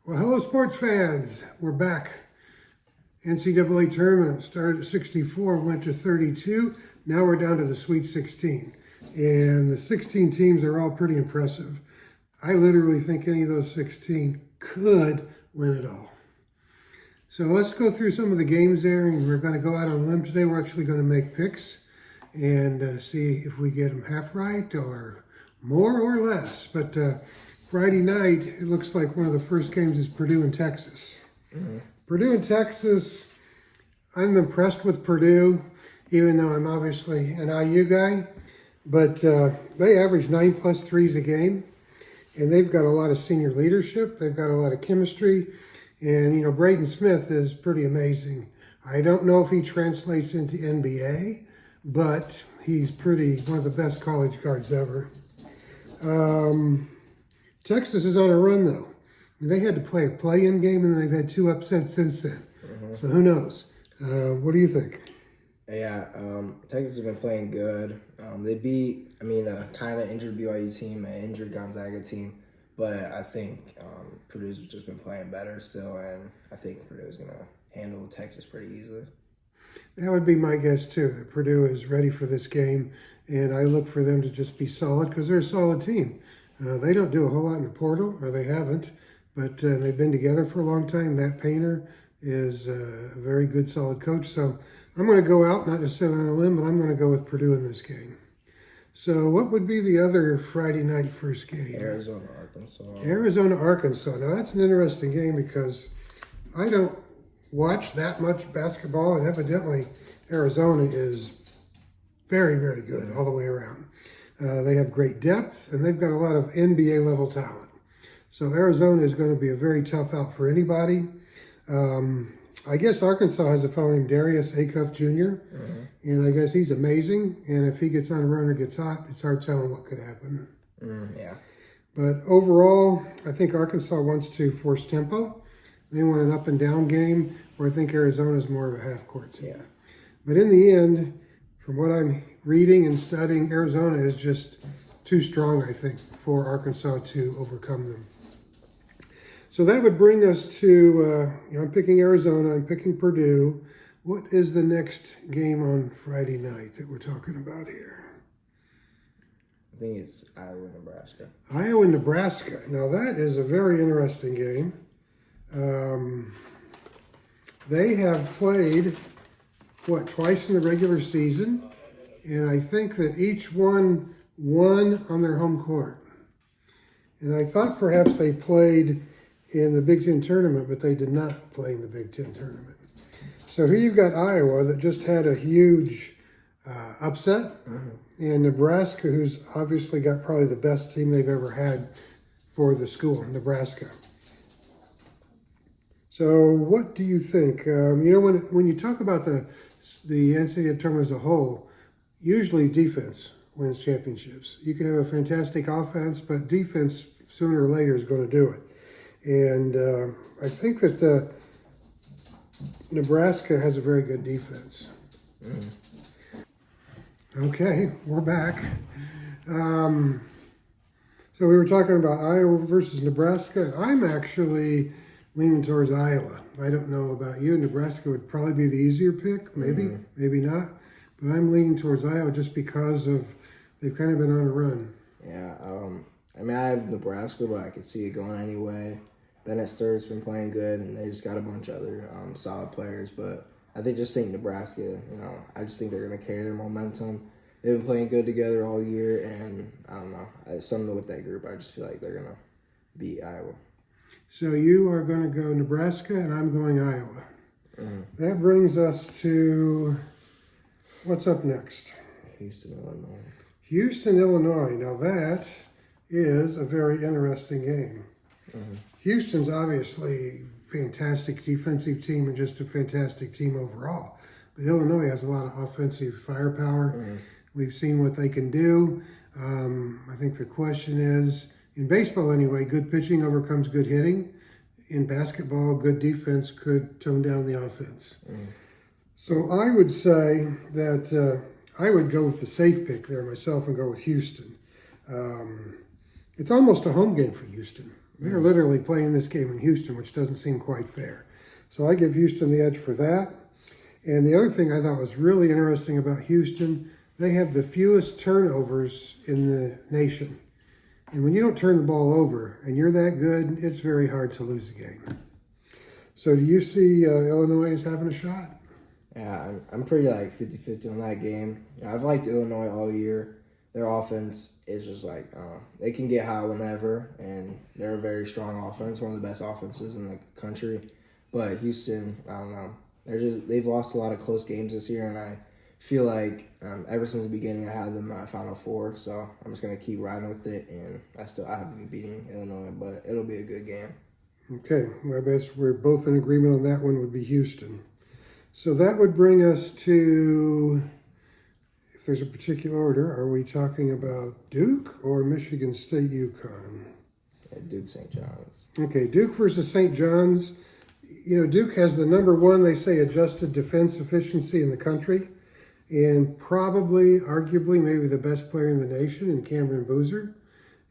Well, hello, sports fans. We're back. NCAA tournament started at 64, went to 32. Now we're down to the Sweet 16. And the 16 teams are all pretty impressive. I literally think any of those 16 could win it all. So let's go through some of the games there, and we're going to go out on a limb today. We're actually going to make picks and see if we get them half right or more or less. But Friday night, it looks like one of the first games is Purdue and Texas. Mm-hmm. Purdue and Texas, I'm impressed with Purdue, even though I'm obviously an IU guy. But they average 9+ threes a game, and they've got a lot of senior leadership. They've got a lot of chemistry. And, you know, Braden Smith is pretty amazing. I don't know if he translates into NBA, but he's one of the best college guards ever. Texas is on a run, though. They had to play a play-in game, and they've had 2 upsets since then. Mm-hmm. So who knows? What do you think? Yeah, Texas has been playing good. They beat, a kind of injured BYU team, an injured Gonzaga team. But I think Purdue's just been playing better still, and I think Purdue's going to handle Texas pretty easily. That would be my guess, too, that Purdue is ready for this game, and I look for them to just be solid because they're a solid team. They don't do a whole lot in the portal, or they haven't, but they've been together for a long time. Matt Painter is a very good, solid coach. So I'm going to go out, not just sit on a limb, but I'm going to go with Purdue in this game. So what would be the other Friday night first game? Arizona-Arkansas. Arizona-Arkansas. Now, that's an interesting game because I don't watch that much basketball, and evidently Arizona is very, very good all the way around. They have great depth, and they've got a lot of NBA-level talent. So Arizona is going to be a very tough out for anybody. I guess Arkansas has a fellow named Darius Acuff Jr., and I guess he's amazing. And if he gets on a run or gets hot, it's hard telling what could happen. Yeah. But overall, I think Arkansas wants to force tempo. They want an up-and-down game, where I think Arizona is more of a half-court team. Yeah. But in the end, from what I'm reading and studying, Arizona is just too strong, I think, for Arkansas to overcome them. So that would bring us to, I'm picking Arizona, I'm picking Purdue. What is the next game on Friday night that we're talking about here? I think it's Iowa-Nebraska. Iowa-Nebraska. Now that is a very interesting game. They have played, twice in the regular season, and I think that each one won on their home court. And I thought perhaps they played in the Big Ten tournament, but they did not play in the Big Ten tournament. So here you've got Iowa that just had a huge upset, and Nebraska, who's obviously got probably the best team they've ever had for the school, Nebraska. So what do you think? When you talk about the NCAA tournament as a whole, usually defense wins championships. You can have a fantastic offense, but defense sooner or later is going to do it. And I think that Nebraska has a very good defense. Okay, we're back. So we were talking about Iowa versus Nebraska. I'm actually leaning towards Iowa. I don't know about you. Nebraska would probably be the easier pick, maybe, maybe not. But I'm leaning towards Iowa just because they've kind of been on a run. Yeah, I have Nebraska, but I could see it going anyway. Bennett Sturt's been playing good, and they just got a bunch of other solid players. But I just think Nebraska, I just think they're going to carry their momentum. They've been playing good together all year, and I don't know. Something with that group, I just feel like they're going to beat Iowa. So you are going to go Nebraska, and I'm going Iowa. That brings us to, what's up next? Houston, Illinois. Houston, Illinois. Now that is a very interesting game. Houston's obviously a fantastic defensive team and just a fantastic team overall. But Illinois has a lot of offensive firepower. We've seen what they can do. I think the question is, in baseball anyway, good pitching overcomes good hitting. In basketball, good defense could tone down the offense. So I would say that I would go with the safe pick there myself and go with Houston. It's almost a home game for Houston. They're literally playing this game in Houston, which doesn't seem quite fair. So I give Houston the edge for that. And the other thing I thought was really interesting about Houston, they have the fewest turnovers in the nation. And when you don't turn the ball over and you're that good, it's very hard to lose a game. So do you see Illinois as having a shot? Yeah, I'm pretty like 50-50 on that game. I've liked Illinois all year. Their offense is just like, they can get high whenever, and they're a very strong offense, one of the best offenses in the country. But Houston, I don't know. They've lost a lot of close games this year, and I feel like ever since the beginning I had them in my Final Four, so I'm just gonna keep riding with it, and I haven't been beating Illinois, but it'll be a good game. Okay, well, I guess we're both in agreement on that one would be Houston. So that would bring us to, if there's a particular order, are we talking about Duke or Michigan State UConn? Yeah, Duke St. John's. Okay, Duke versus St. John's. You know, Duke has the number one, they say, adjusted defense efficiency in the country, and probably, arguably, maybe the best player in the nation in Cameron Boozer.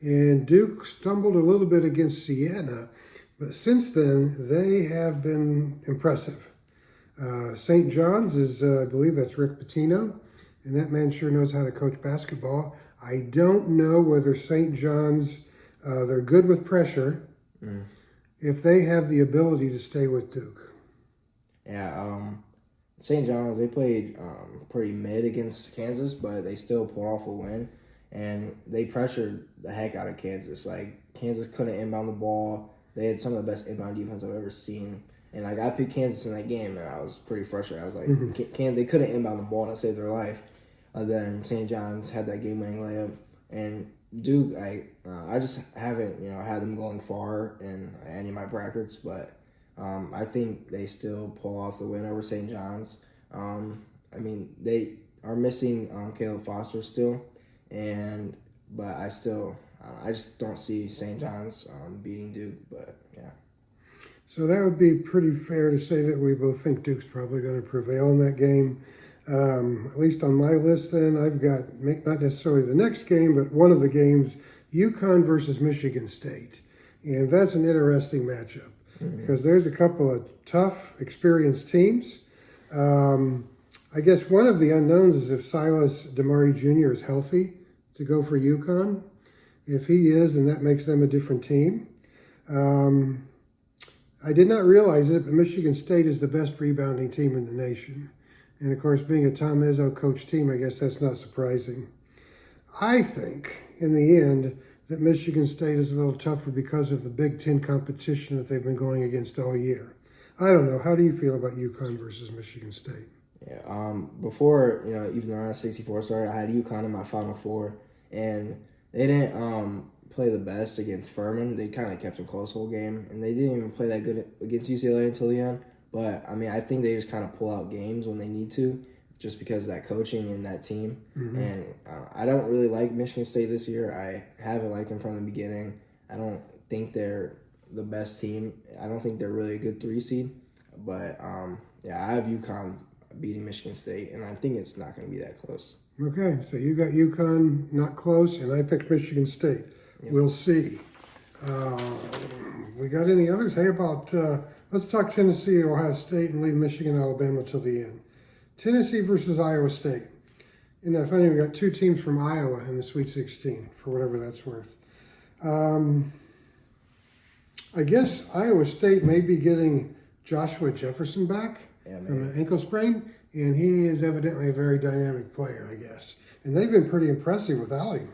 And Duke stumbled a little bit against Siena, but since then, they have been impressive. St. John's is, I believe that's Rick Pitino, and that man sure knows how to coach basketball. I don't know whether St. John's, they're good with pressure, if they have the ability to stay with Duke. Yeah, St. John's, they played pretty mid against Kansas, but they still pulled off a win, and they pressured the heck out of Kansas. Like, Kansas couldn't inbound the ball. They had some of the best inbound defense I've ever seen. And like, I picked Kansas in that game, and I was pretty frustrated. I was like, they couldn't inbound the ball to save their life. Then St. John's had that game-winning layup, and Duke, I just haven't had them going far in any of my brackets, but I think they still pull off the win over St. John's. I mean, they are missing Caleb Foster still, but I just don't see St. John's beating Duke. But yeah. So that would be pretty fair to say that we both think Duke's probably going to prevail in that game. At least on my list, then, I've got not necessarily the next game, but one of the games, UConn versus Michigan State. And that's an interesting matchup because there's a couple of tough, experienced teams. I guess one of the unknowns is if Silas Damari Jr. is healthy to go for UConn. If he is, then that makes them a different team. I did not realize it, but Michigan State is the best rebounding team in the nation. And of course, being a Tom Izzo coach team, I guess that's not surprising. I think, in the end, that Michigan State is a little tougher because of the Big Ten competition that they've been going against all year. I don't know. How do you feel about UConn versus Michigan State? Yeah. Before even the round of 64 started, I had UConn in my Final Four, and they didn't play the best against Furman. They kind of kept them close the whole game, and they didn't even play that good against UCLA until the end. But, I mean, I think they just kind of pull out games when they need to just because of that coaching and that team. And I don't really like Michigan State this year. I haven't liked them from the beginning. I don't think they're the best team. I don't think they're really a good 3 seed. But, yeah, I have UConn beating Michigan State, and I think it's not going to be that close. Okay, so you got UConn not close, and I picked Michigan State. Yep. We'll see. We got any others? Hey, about... let's talk Tennessee, Ohio State, and leave Michigan, Alabama till the end. Tennessee versus Iowa State. Isn't that funny? We got 2 teams from Iowa in the Sweet 16, for whatever that's worth. I guess Iowa State may be getting Joshua Jefferson back from an ankle sprain, and he is evidently a very dynamic player, I guess. And they've been pretty impressive without him.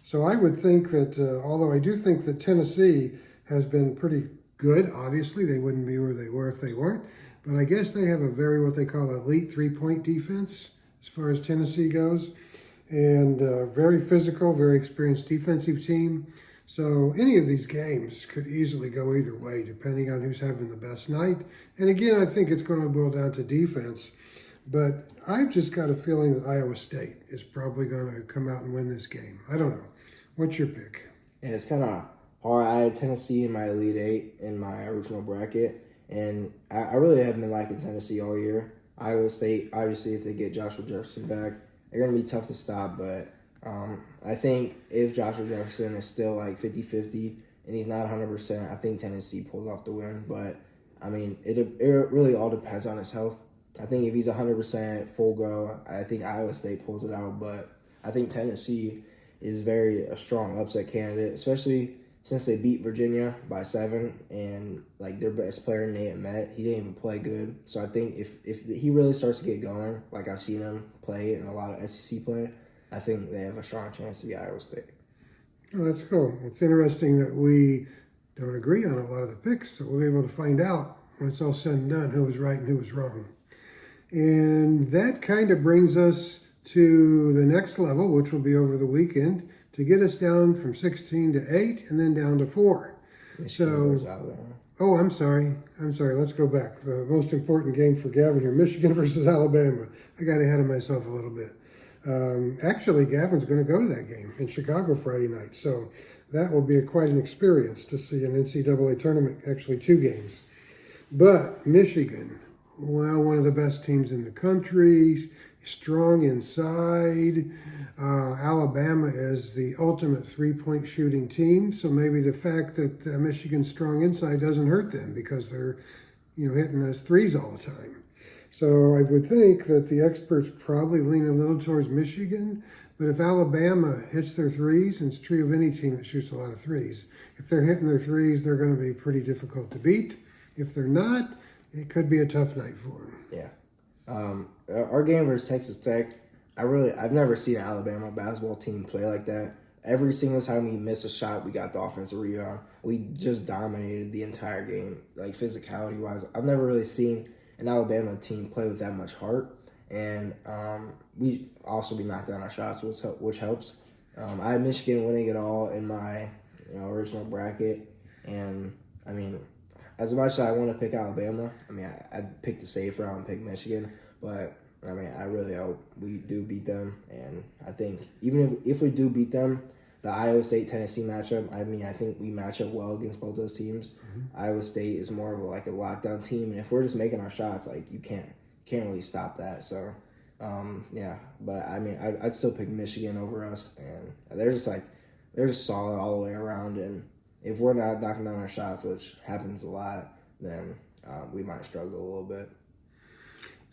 So I would think that, although I do think that Tennessee has been pretty good. Obviously, they wouldn't be where they were if they weren't. But I guess they have a very, what they call, elite 3-point defense as far as Tennessee goes. And very physical, very experienced defensive team. So any of these games could easily go either way, depending on who's having the best night. And again, I think it's going to boil down to defense. But I've just got a feeling that Iowa State is probably going to come out and win this game. I don't know. What's your pick? Yeah, it's kind of hard. I had Tennessee in my Elite 8 in my original bracket, and I really haven't been liking Tennessee all year. Iowa State, obviously, if they get Joshua Jefferson back, they're going to be tough to stop, but I think if Joshua Jefferson is still like 50-50 and he's not 100%, I think Tennessee pulls off the win. But, I mean, it really all depends on his health. I think if he's 100% full go, I think Iowa State pulls it out. But I think Tennessee is a strong upset candidate, especially since they beat Virginia by 7, and like their best player Nate Met, he didn't even play good. So I think if he really starts to get going, like I've seen him play in a lot of SEC play, I think they have a strong chance to be Iowa State. Oh, that's cool. It's interesting that we don't agree on a lot of the picks, so we'll be able to find out when it's all said and done who was right and who was wrong. And that kind of brings us to the next level, which will be over the weekend, to get us down from 16 to 8 and then down to 4. Michigan versus Alabama. Oh, I'm sorry. Let's go back. The most important game for Gavin here, Michigan versus Alabama. I got ahead of myself a little bit. Actually, Gavin's going to go to that game in Chicago Friday night. So that will be quite an experience to see an NCAA tournament, actually 2 games. But Michigan, well, one of the best teams in the country, strong inside. Alabama is the ultimate 3-point shooting team, so maybe the fact that Michigan's strong inside doesn't hurt them because they're, hitting those threes all the time. So I would think that the experts probably lean a little towards Michigan, but if Alabama hits their threes, and it's true of any team that shoots a lot of threes, if they're hitting their threes, they're going to be pretty difficult to beat. If they're not, it could be a tough night for them. Yeah. Our game versus Texas Tech, I've never seen an Alabama basketball team play like that. Every single time we missed a shot, we got the offensive rebound. We just dominated the entire game, like physicality-wise. I've never really seen an Alabama team play with that much heart. And we knocked down our shots, which helps. I had Michigan winning it all in my original bracket. And, I mean, as much as I want to pick Alabama, I'd pick the safe route and pick Michigan. But, I really hope we do beat them. And I think even if we do beat them, the Iowa State-Tennessee matchup, I think we match up well against both those teams. Mm-hmm. Iowa State is more of a lockdown team. And if we're just making our shots, you can't really stop that. So, But, I'd still pick Michigan over us. And they're just solid all the way around. And if we're not knocking down our shots, which happens a lot, then we might struggle a little bit.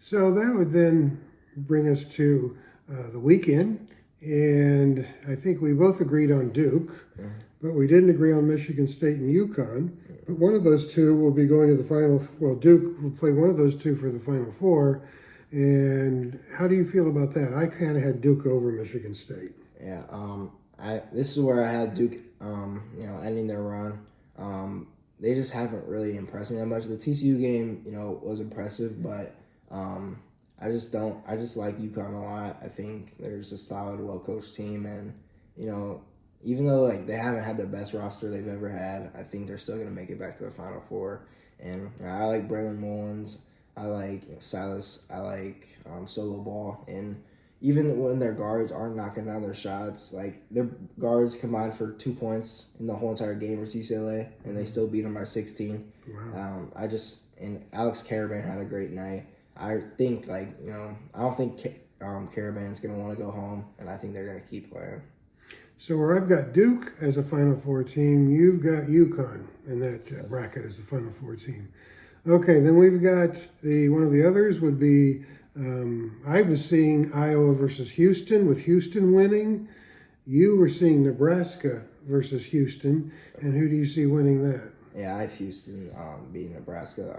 So that would then bring us to the weekend, and I think we both agreed on Duke, mm-hmm. but we didn't agree on Michigan State and UConn. But one of those two will be going to the final. Well, Duke will play one of those two for the Final Four. And how do you feel about that? I kind of had Duke over Michigan State. Yeah, this is where I had Duke, ending their run. They just haven't really impressed me that much. The TCU game, was impressive, but I just like UConn a lot. I think they're just a solid, well-coached team, and even though they haven't had their best roster they've ever had, I think they're still gonna make it back to the Final Four. And I like Braylon Mullins. I like Silas. I like Solo Ball. And even when their guards aren't knocking down their shots, their guards combined for 2 points in the whole entire game versus UCLA, and they still beat them by 16. Wow. And Alex Caravan had a great night. I think, I don't think Caravan's going to want to go home, and I think they're going to keep playing. So where I've got Duke as a Final Four team, you've got UConn in that bracket as a Final Four team. Okay, then we've got one of the others would be, I was seeing Iowa versus Houston, with Houston winning. You were seeing Nebraska versus Houston, and who do you see winning that? Yeah, I have Houston beating Nebraska.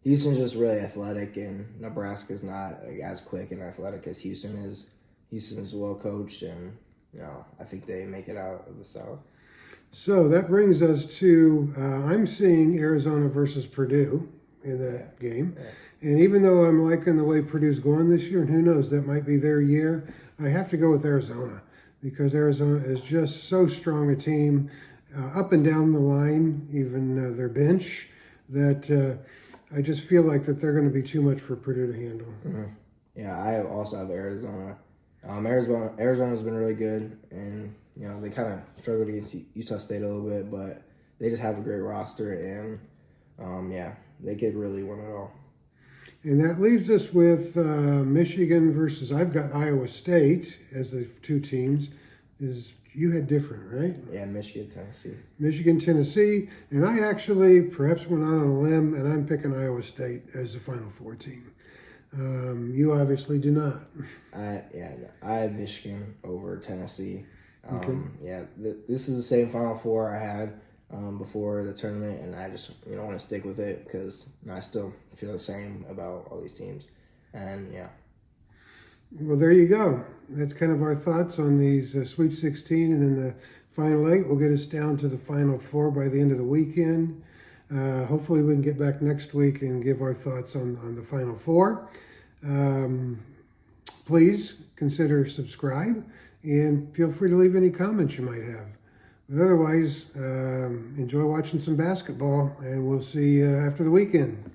Houston's just really athletic, and Nebraska's not as quick and athletic as Houston is. Houston's well coached, and I think they make it out of the South. So that brings us to I'm seeing Arizona versus Purdue in that game. Yeah. And even though I'm liking the way Purdue's going this year, and who knows, that might be their year, I have to go with Arizona because Arizona is just so strong a team up and down the line, even their bench, that I just feel like that they're going to be too much for Purdue to handle. Mm-hmm. Yeah, I also have Arizona. Arizona's been really good, and they kind of struggled against Utah State a little bit, but they just have a great roster, and they could really win it all. And that leaves us with Michigan versus, I've got Iowa State as the two teams. You had different, right? Yeah, Michigan, Tennessee. Michigan, Tennessee. And I actually perhaps went out on a limb, and I'm picking Iowa State as the Final Four team. You obviously do not. I had Michigan over Tennessee. Okay. This is the same Final Four I had before the tournament, and I just want to stick with it because I still feel the same about all these teams. And yeah. Well, there you go. That's kind of our thoughts on these Sweet 16 and then the Final 8 will get us down to the Final 4 by the end of the weekend. Hopefully we can get back next week and give our thoughts on the Final 4. Please consider subscribe and feel free to leave any comments you might have. But otherwise, enjoy watching some basketball, and we'll see you after the weekend.